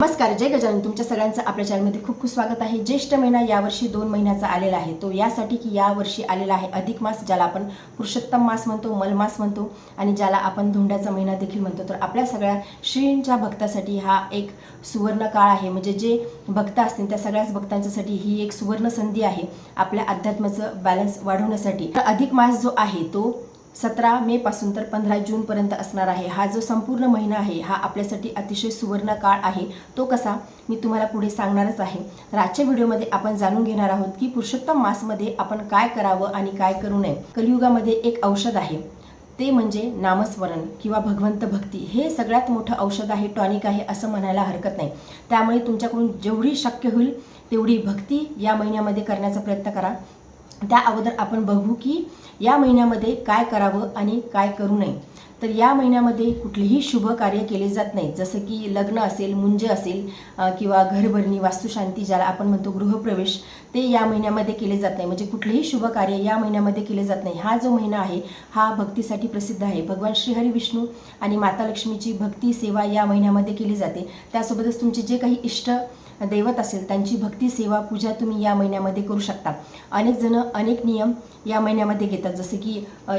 नमस्कार, जय गजानन. तुमच्या सगळ्यांचं आपल्या चॅनलमध्ये खूप खूप स्वागत आहे. ज्येष्ठ महिना यावर्षी 2 महिन्याचा आलेला आहे. तो यासाठी की यावर्षी आलेला आहे अधिक मास, ज्याला आपण पुरुषोत्तम मास म्हणतो, मलमास म्हणतो आणि ज्याला आपण धोंड्याचा महिना देखील म्हणतो. तर आपल्या सगळ्या श्रींच्या भक्तासाठी हा एक सुवर्ण काळ आहे. म्हणजे जे भक्त असतील त्या सगळ्याच भक्तांच्यासाठी ही एक सुवर्ण संधी आहे आपल्या अध्यात्माचं बॅलन्स वाढवण्यासाठी. तर अधिक मास जो आहे तो 17 मे पासून तर 15 जून पर्यंत असणार आहे. हा जो संपूर्ण महिना आहे हा आपल्यासाठी अतिशय सुवर्ण काळ आहे. तो कसा मी तुम्हाला पुढे सांगणारच आहे. तर आजच्या व्हिडिओमध्ये आपण जाणून घेणार आहोत की पुरुषोत्तम मासमध्ये आपण काय करावं आणि काय करू नये. कलियुगामध्ये एक औषध आहे, ते म्हणजे नामस्मरण किंवा भगवंत भक्ती. हे सगळ्यात मोठं औषध आहे, टॉनिक आहे असं म्हणायला हरकत नाही. त्यामुळे तुमच्याकडून जेवढी शक्य होईल तेवढी भक्ती या महिन्यामध्ये करण्याचा प्रयत्न करा. त्या अगोदर आपण बघू की या महिन्यामध्ये काय करावं आणि काय करू नये. तर या महिन्यामध्ये कुठलेही शुभ कार्य केले जात नाही, जसं की लग्न असेल, मुंज असेल किंवा घरभरणी, वास्तुशांती ज्याला आपण म्हणतो, गृहप्रवेश, ते या महिन्यामध्ये केले जात नाही. म्हणजे कुठलेही शुभ कार्य या महिन्यामध्ये केले जात नाही. हा जो महिना आहे हा भक्तीसाठी प्रसिद्ध आहे. भगवान श्रीहरी विष्णू आणि माता लक्ष्मीची भक्ती सेवा या महिन्यामध्ये केली जाते. त्यासोबतच तुमचे जे काही इष्ट दैवत असेल त्यांची भक्ती सेवा पूजा तुम्ही या महिन्यामध्ये करू शकता. अनेक जण अनेक नियम या महिन्यामध्ये घेतात, जसे की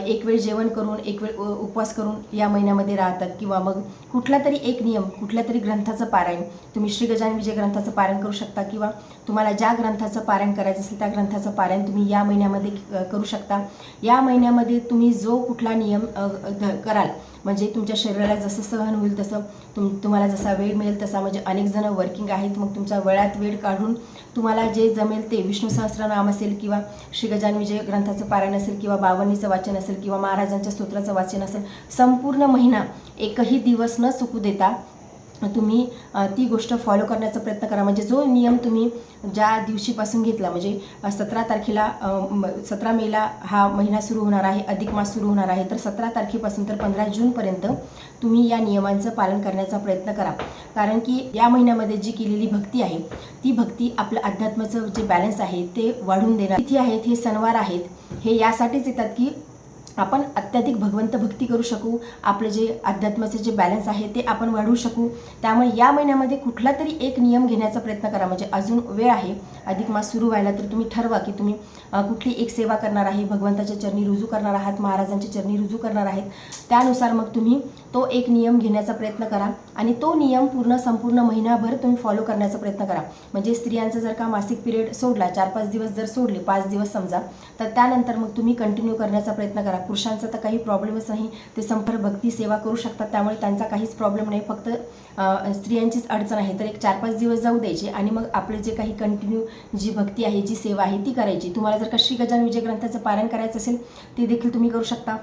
एक वेळ जेवण करून एक वेळ उपवास करून या महिन्यामध्ये राहतात, किंवा मग कुठला तरी एक नियम, कुठल्या तरी ग्रंथाचं पारायण, तुम्ही श्री गजानन विजय ग्रंथाचं पारायण करू शकता, किंवा तुम्हाला ज्या ग्रंथाचं पारायण करायचं असेल त्या ग्रंथाचं पारायण तुम्ही या महिन्यामध्ये करू शकता. या महिन्यामध्ये तुम्ही जो कुठला नियम कराल, म्हणजे तुमच्या शरीराला जसं सहन होईल तसं, तुम्हाला जसा वेळ मिळेल तसा, म्हणजे अनेक जण वर्किंग आहेत, मग तुमच्या वेळात वेळ काढून तुम्हाला जे जमेल ते, विष्णू सहस्त्रनाम असेल किंवा श्री गजानन विजय ग्रंथाचं पारायण असेल किंवा बावन्नीचं वाचन असेल किंवा महाराजांच्या स्तोत्राचं वाचन असेल, संपूर्ण महिना एकही दिवस न चुकू देता तुम्ही ती गोष्ट फॉलो करण्याचा प्रयत्न करा. म्हणजे जो नियम तुम्ही ज्या दिवशीपासून घेतला, म्हणजे 17 तारखेला 17 मेला हा महिना सुरू होणार आहे, अधिक मास सुरू होणार आहे, तर 17 तारखेपासून तर 15 जूनपर्यंत तुम्ही या नियमांचं पालन करण्याचा प्रयत्न करा. कारण की या महिन्यामध्ये जी केलेली भक्ती आहे ती भक्ती आपलं अध्यात्माचं जे बॅलन्स आहे ते वाढवून देणार. तिथी आहेत, हे सणवार आहेत, हे यासाठीच येतात की आपण अत्याधिक भगवंत भक्ती करू शकू, आपलं जे अध्यात्माचे जे बॅलन्स आहे ते आपण वाढवू शकू. त्यामुळे या महिन्यामध्ये कुठला तरी एक नियम घेण्याचा प्रयत्न करा. म्हणजे अजून वेळ आहे अधिक मास सुरू व्हायला, तर तुम्ही ठरवा की तुम्ही कुठली एक सेवा करणार आहे, भगवंताच्या चरणी रुजू करणार आहात, महाराजांच्या चरणी रुजू करणार आहेत. त्यानुसार मग तुम्ही तो एक नियम घेण्याचा प्रयत्न करा आणि तो नियम संपूर्ण महिनाभर तुम्ही फॉलो करण्याचा प्रयत्न करा. म्हणजे स्त्रियांचा जर का मासिक पिरियड सोडला, 4-5 दिवस जर सोडले, 5 दिवस समजा, तर त्यानंतर मग तुम्ही कंटिन्यू करण्याचा प्रयत्न करा. पुरुषांचा तर काही प्रॉब्लेमच नाही, ते संपूर्ण भक्ती सेवा करू शकतात, त्यामुळे त्यांचा काहीच प्रॉब्लेम नाही. फक्त स्त्रियांचीच अडचण आहे. तर एक 4-5 दिवस जाऊ द्यायचे आणि मग आपले जे काही कंटिन्यू जी भक्ती आहे, जी सेवा आहे ती करायची. तुम्हाला जर का श्री गजानन विजय ग्रंथाचं पारायण करायचं असेल ते देखील तुम्ही करू शकता,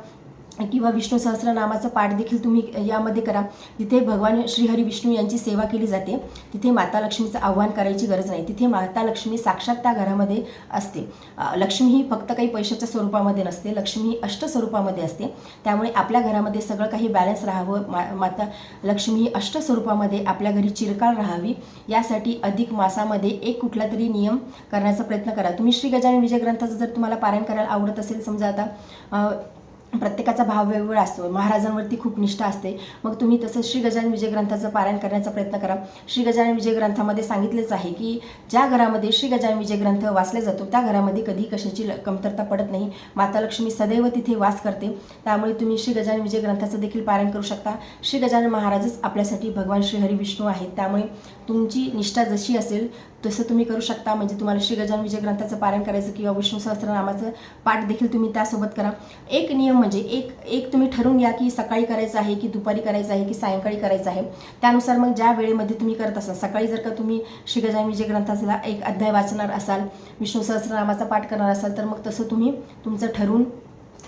किंवा विष्णू सहस्त्रनामाचं पाठ देखील तुम्ही यामध्ये करा. जिथे भगवान श्रीहरी विष्णू यांची सेवा केली जाते तिथे माता लक्ष्मीचं आव्हान करायची गरज नाही. तिथे माता लक्ष्मी साक्षात त्या घरामध्ये असते. लक्ष्मी ही फक्त काही पैशाच्या स्वरूपामध्ये नसते, लक्ष्मी ही अष्टस्वरूपामध्ये असते. त्यामुळे आपल्या घरामध्ये सगळं काही बॅलन्स राहावं, माता लक्ष्मी ही अष्टस्वरूपामध्ये आपल्या घरी चिरकाळ राहावी, यासाठी अधिक मासामध्ये एक कुठला तरी नियम करण्याचा प्रयत्न करा. तुम्ही श्री गजानन विजय ग्रंथाचं जर तुम्हाला पारायण करायला आवडत असेल, समजा आता प्रत्येकाचा भाव वेगवेगळा असतो, महाराजांवरती खूप निष्ठा असते, मग तुम्ही तसं श्री गजानन विजय ग्रंथाचं पारायण करण्याचा प्रयत्न करा. श्री गजानन विजय ग्रंथामध्ये सांगितलेच आहे की ज्या घरामध्ये श्री गजानन विजय ग्रंथ वाचला जातो त्या घरामध्ये कधी कशाची कमतरता पडत नाही. माता लक्ष्मी सदैव तिथे वास करते. त्यामुळे तुम्ही श्री गजानन विजय ग्रंथाचं देखील पारायण करू शकता. श्री गजानन महाराजच आपल्यासाठी भगवान श्रीहरी विष्णू आहेत, त्यामुळे तुमची निष्ठा जशी असेल तसं तुम्ही करू शकता. म्हणजे तुम्हाला श्री गजानन विजय ग्रंथाचं पारायण करायचं किंवा विष्णू सहस्त्रनामाचं पाठ देखील तुम्ही त्यासोबत करा. एक नियम म्हणजे एक तुम्ही ठरवून घ्या की सकाळी करायचं आहे की दुपारी करायचं आहे की सायंकाळी करायचं आहे. त्यानुसार मग ज्या वेळेमध्ये तुम्ही करत असाल, सकाळी जर का तुम्ही श्री गजानन विजय ग्रंथाचा एक अध्याय वाचणार असाल, विष्णू सहस्त्रनामाचा पाठ करणार असाल, तर मग तसं तुम्ही तुमचं ठरवून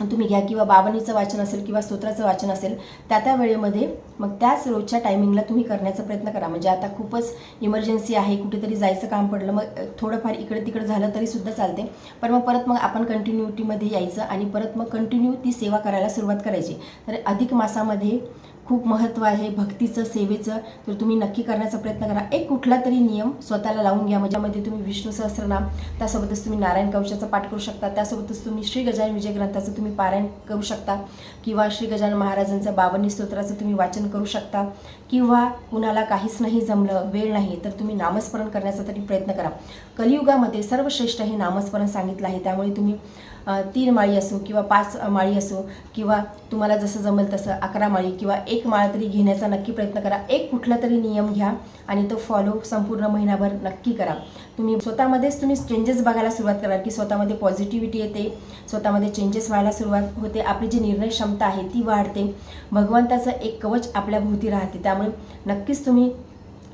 तुम्ही घ्या, किंवा बावन्नीचं वाचन असेल किंवा स्तोत्राचं वाचन असेल, त्या वेळेमध्ये मग त्याच रोजच्या टायमिंगला तुम्ही करण्याचा प्रयत्न करा. म्हणजे आता खूपच इमर्जन्सी आहे, कुठेतरी जायचं काम पडलं, मग थोडंफार इकडे तिकडे झालं तरी सुद्धा चालते, पण मग परत मग आपण कंटिन्युटीमध्ये यायचं आणि परत मग कंटिन्यू ती सेवा करायला सुरुवात करायची. तर अधिक मासामध्ये खूप महत्त्व आहे भक्तीचं, सेवेचं. तर तुम्ही नक्की करण्याचा प्रयत्न करा. एक कुठला तरी नियम स्वतःला लावून घ्या, ज्यामध्ये तुम्ही विष्णू सहस्त्रनाम, त्यासोबतच तुम्ही नारायण कवचाचा पाठ करू शकता, त्यासोबतच तुम्ही श्री गजानन विजय ग्रंथाचं तुम्ही पारायण करू शकता, किंवा श्री गजानन महाराजांचं 52 स्तोत्राचं तुम्ही वाचन करू शकता, किंवा कुणाला काहीच नाही जमलं, वेळ नाही, तर तुम्ही नामस्मरण करण्याचा तरी प्रयत्न करा. कलियुगामध्ये सर्वश्रेष्ठ हे नामस्मरण सांगितलं आहे. त्यामुळे तुम्ही 3 माळी असो किंवा 5 माळी असो, किंवा तुम्हाला जसं जमेल तसं 11 माळी किंवा 1 माळ तरी घेण्याचा नक्की प्रयत्न करा. एक कुठला तरी नियम घ्या आणि तो फॉलो संपूर्ण महिनाभर नक्की करा. तुम्ही स्वतःमध्येच तुम्ही चेंजेस बघायला सुरुवात करा, की स्वतःमध्ये पॉझिटिव्हिटी येते, स्वतःमध्ये चेंजेस व्हायला सुरुवात होते, आपली जी निर्णय क्षमता आहे ती वाढते, भगवंताचं एक कवच आपल्या भोवती राहते. त्यामुळे नक्कीच तुम्ही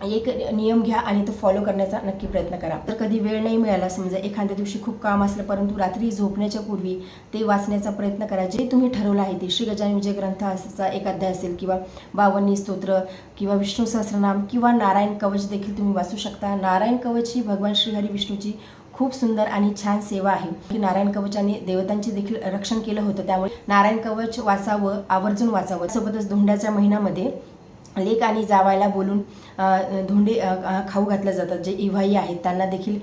एक नियम घ्या आणि तो फॉलो करण्याचा नक्की प्रयत्न करा. तर कधी वेळ नाही मिळाला, समजा एखाद्या दिवशी खूप काम असलं, परंतु रात्री झोपण्याच्या पूर्वी ते वाचण्याचा प्रयत्न करा. जे तुम्ही ठरवलं आहे ते श्री गजानन विजय ग्रंथाचा एक अध्याय असेल, किंवा 52 स्तोत्र, किंवा विष्णू सहस्त्रनाम, किंवा नारायण कवच देखील तुम्ही वाचू शकता. नारायण कवच ही भगवान श्रीहरी विष्णूची खूप सुंदर आणि छान सेवा आहे, की नारायण कवचाने देवतांचे देखील रक्षण केलं होतं. त्यामुळे नारायण कवच वाचावं, आवर्जून वाचावं. सोबतच धोंड्याच्या महिन्यामध्ये लेक आणि जावायला बोलून धोंडे खाऊ घातल्या जातात. जे इव्हाई आहेत त्यांना देखील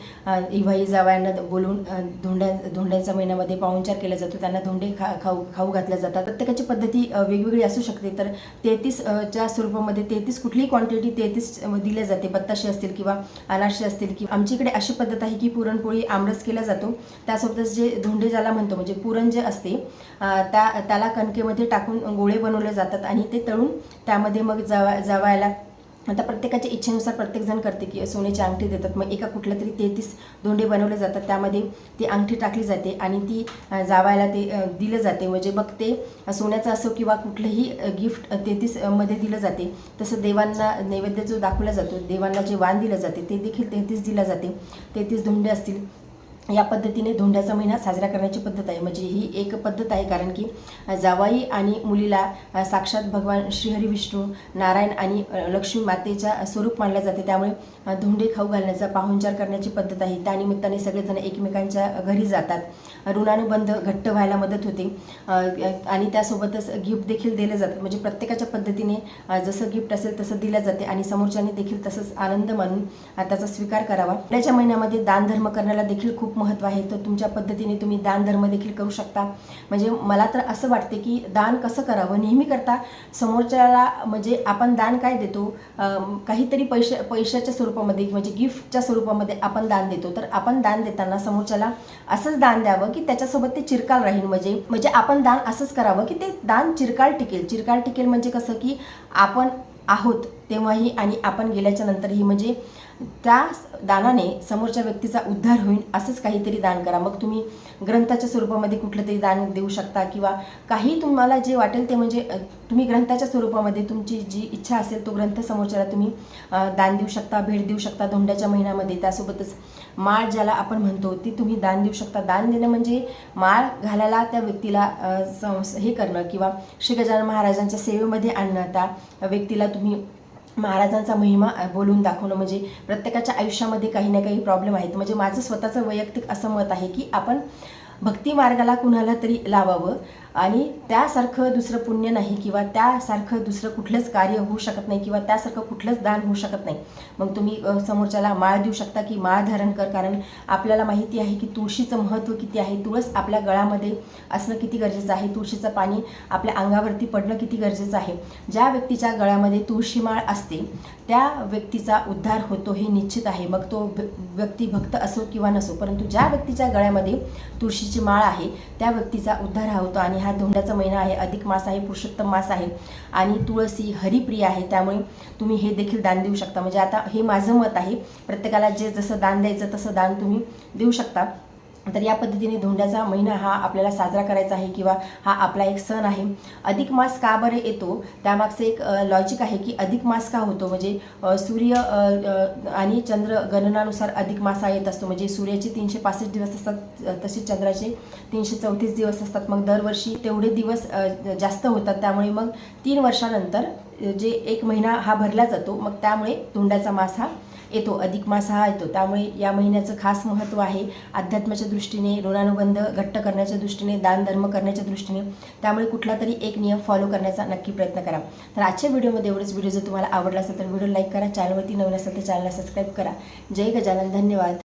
इव्हाई जावयांना बोलून धोंड्याच्या महिन्यामध्ये पाहुणचार केला जातो, त्यांना धोंडे खाऊ घातल्या जातात. प्रत्येकाची पद्धती वेगवेगळी असू शकते. तर 33च्या स्वरूपामध्ये 33 कुठलीही क्वांटिटी 33 दिल्या जाते. बत्ताशे असतील किंवा अनारसे असतील, किंवा आमच्याकडे अशी पद्धत आहे की पुरणपोळी आमरस केला जातो. त्यासोबतच जे धोंडे ज्याला म्हणतो, म्हणजे पुरण जे असते त्याला कणकेमध्ये टाकून गोळे बनवले जातात आणि ते तळून त्यामध्ये मग जावायला, आता प्रत्येकाच्या इच्छेनुसार प्रत्येकजण करते, की सोन्याची अंगठी देतात. मग एका कुठल्या तरी 33 धोंडे बनवले जातात, त्यामध्ये ती अंगठी टाकली जाते आणि ती जावायला ते दिलं जाते. म्हणजे मग ते सोन्याचं असो किंवा कुठलंही गिफ्ट 33 मध्ये दिलं जाते. तसं देवांना नैवेद्य जो दाखवला जातो, देवांना जे वाण दिलं जाते ते देखील 33 दिलं जाते. 33 धोंडे असतील. या पद्धतीने धोंड्याचा महिना साजरा करण्याची पद्धत आहे. म्हणजे ही एक पद्धत आहे, कारण की जावाई आणि मुलीला साक्षात भगवान श्रीहरी विष्णू, नारायण आणि लक्ष्मी मातेच्या स्वरूप मानलं जाते. त्यामुळे धोंडे खाऊ घालण्याचा, पाहुणचार करण्याची पद्धत आहे. त्यानिमित्ताने सगळेजण एकमेकांच्या घरी जातात, ऋणानुबंध घट्ट व्हायला मदत होते आणि त्यासोबतच गिफ्ट देखील दिले जातात. म्हणजे प्रत्येकाच्या पद्धतीने जसं गिफ्ट असेल तसं दिलं जाते आणि समोरच्याने देखील तसंच आनंद मानून त्याचा स्वीकार करावा. धोंड्याच्या महिन्यामध्ये दान धर्म करण्याला देखील खूप महत्त्व आहे. तर तुमच्या पद्धतीने तुम्ही दान धर्म देखील करू शकता. म्हणजे मला तर असं वाटते की दान कसं करावं, नेहमी करता समोरच्याला, म्हणजे आपण दान काय देतो, काहीतरी पैशाच्या स्वरूपामध्ये, म्हणजे गिफ्टच्या स्वरूपामध्ये आपण दान देतो. तर आपण दान देताना समोरच्याला असंच दान द्यावं की त्याच्यासोबत ते चिरकाल राहील. म्हणजे आपण दान असंच करावं की ते दान चिरकाल टिकेल. म्हणजे कसं की आपण आहोत तेव्हाही आणि आपण गेल्याच्या नंतरही, म्हणजे त्या दानाने समोरच्या व्यक्तीचा उद्धार होईल असंच काहीतरी दान करा. मग तुम्ही ग्रंथाच्या स्वरूपामध्ये कुठलं तरी दान देऊ शकता, किंवा काही तुम्हाला जे वाटेल ते, म्हणजे तुम्ही ग्रंथाच्या स्वरूपामध्ये तुमची जी इच्छा असेल तो ग्रंथ समोरच्याला तुम्ही दान देऊ शकता, भेट देऊ शकता धोंड्याच्या महिन्यामध्ये. त्यासोबतच माळ ज्याला आपण म्हणतो ती तुम्ही दान देऊ शकता. दान देणं म्हणजे माळ घालायला त्या व्यक्तीला हे करणं, किंवा श्री गजानन महाराजांच्या सेवेमध्ये आणणं. त्या व्यक्तीला तुम्ही महाराजांचा महिमा बोलून दाखवणं. म्हणजे प्रत्येकाच्या आयुष्यामध्ये काही ना काही प्रॉब्लेम आहेत. म्हणजे माझं स्वतःचं वैयक्तिक असं मत आहे की आपण भक्ती मार्गाला कुणाला तरी लावावं, आणि त्यासारखं दुसरं पुण्य नाही, किंवा त्यासारखं दुसरं कुठलंच कार्य होऊ शकत नाही, किंवा त्यासारखं कुठलंच दान होऊ शकत नाही. मग तुम्ही समोरच्याला माळ देऊ शकता की माळ धारण कर, कारण आपल्याला माहिती आहे की तुळशीचं महत्त्व किती आहे. तुळस आपल्या गळामध्ये असणं किती गरजेचं आहे, तुळशीचं पाणी आपल्या अंगावरती पडणं किती गरजेचं आहे. ज्या व्यक्तीच्या गळ्यामध्ये तुळशी माळ असते त्या व्यक्तीचा उद्धार होतो हे निश्चित आहे. मग तो व्यक्ती भक्त असो किंवा नसो, परंतु ज्या व्यक्तीच्या गळ्यामध्ये तुळशीची माळ आहे त्या व्यक्तीचा उद्धार हा होतो. आणि हा धोंड्याचा महिना आहे, अधिक मास आहे, पुरुषोत्तम मास आहे आणि तुळसी हरिप्रिय आहे. त्यामुळे तुम्ही हे देखील दान देऊ शकता. म्हणजे आता हे माझं मत आहे, प्रत्येकाला जे जसं दान द्यायचं तसं दान तुम्ही देऊ शकता. तर या पद्धतीने धोंड्याचा महिना हा आपल्याला साजरा करायचा आहे, किंवा हा आपला एक सण आहे. अधिक मास का बरे येतो त्यामागचं एक लॉजिक आहे की अधिक मास का होतो. म्हणजे सूर्य आणि चंद्र गणनानुसार अधिक मास हा येत असतो. म्हणजे सूर्याचे 365 दिवस असतात, तसेच चंद्राचे 334 दिवस असतात. मग दरवर्षी तेवढे दिवस जास्त होतात. त्यामुळे मग 3 वर्षानंतर जे एक महिना हा भरला जातो, मग त्यामुळे धोंड्याचा मास हा येतो, अधिक मास हा येतो, त्यामुळे या महिन्याचं खास महत्त्व आहे अध्यात्माच्या दृष्टीने, ऋणानुबंध घट्ट करण्याच्या दृष्टीने, दानधर्म करण्याच्या दृष्टीने. त्यामुळे कुठला तरी एक नियम फॉलो करण्याचा नक्की प्रयत्न करा. तर आजच्या व्हिडिओमध्ये एवढंच. व्हिडिओ जर तुम्हाला आवडला असेल तर व्हिडिओ लाईक करा, चॅनलवरती नवीन असेल तर चॅनलला सबस्क्राईब करा. जय गजानन, धन्यवाद.